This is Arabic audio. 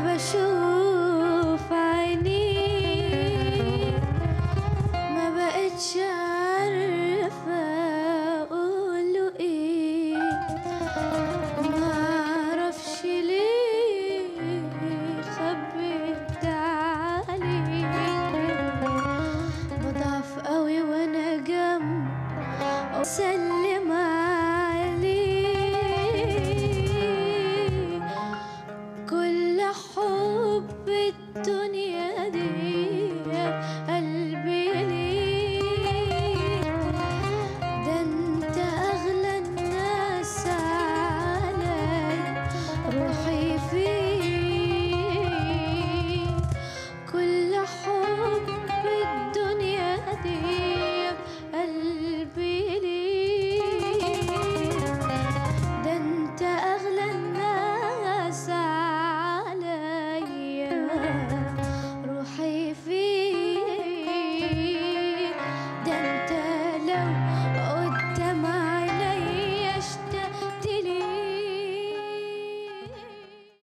بشوف عينيك ما بقتش عارفة أقوله إيه، معرفش ليه خبيت عليك، بضعف قوي وأنا جنب أسلم عليك، كل حب الدنيا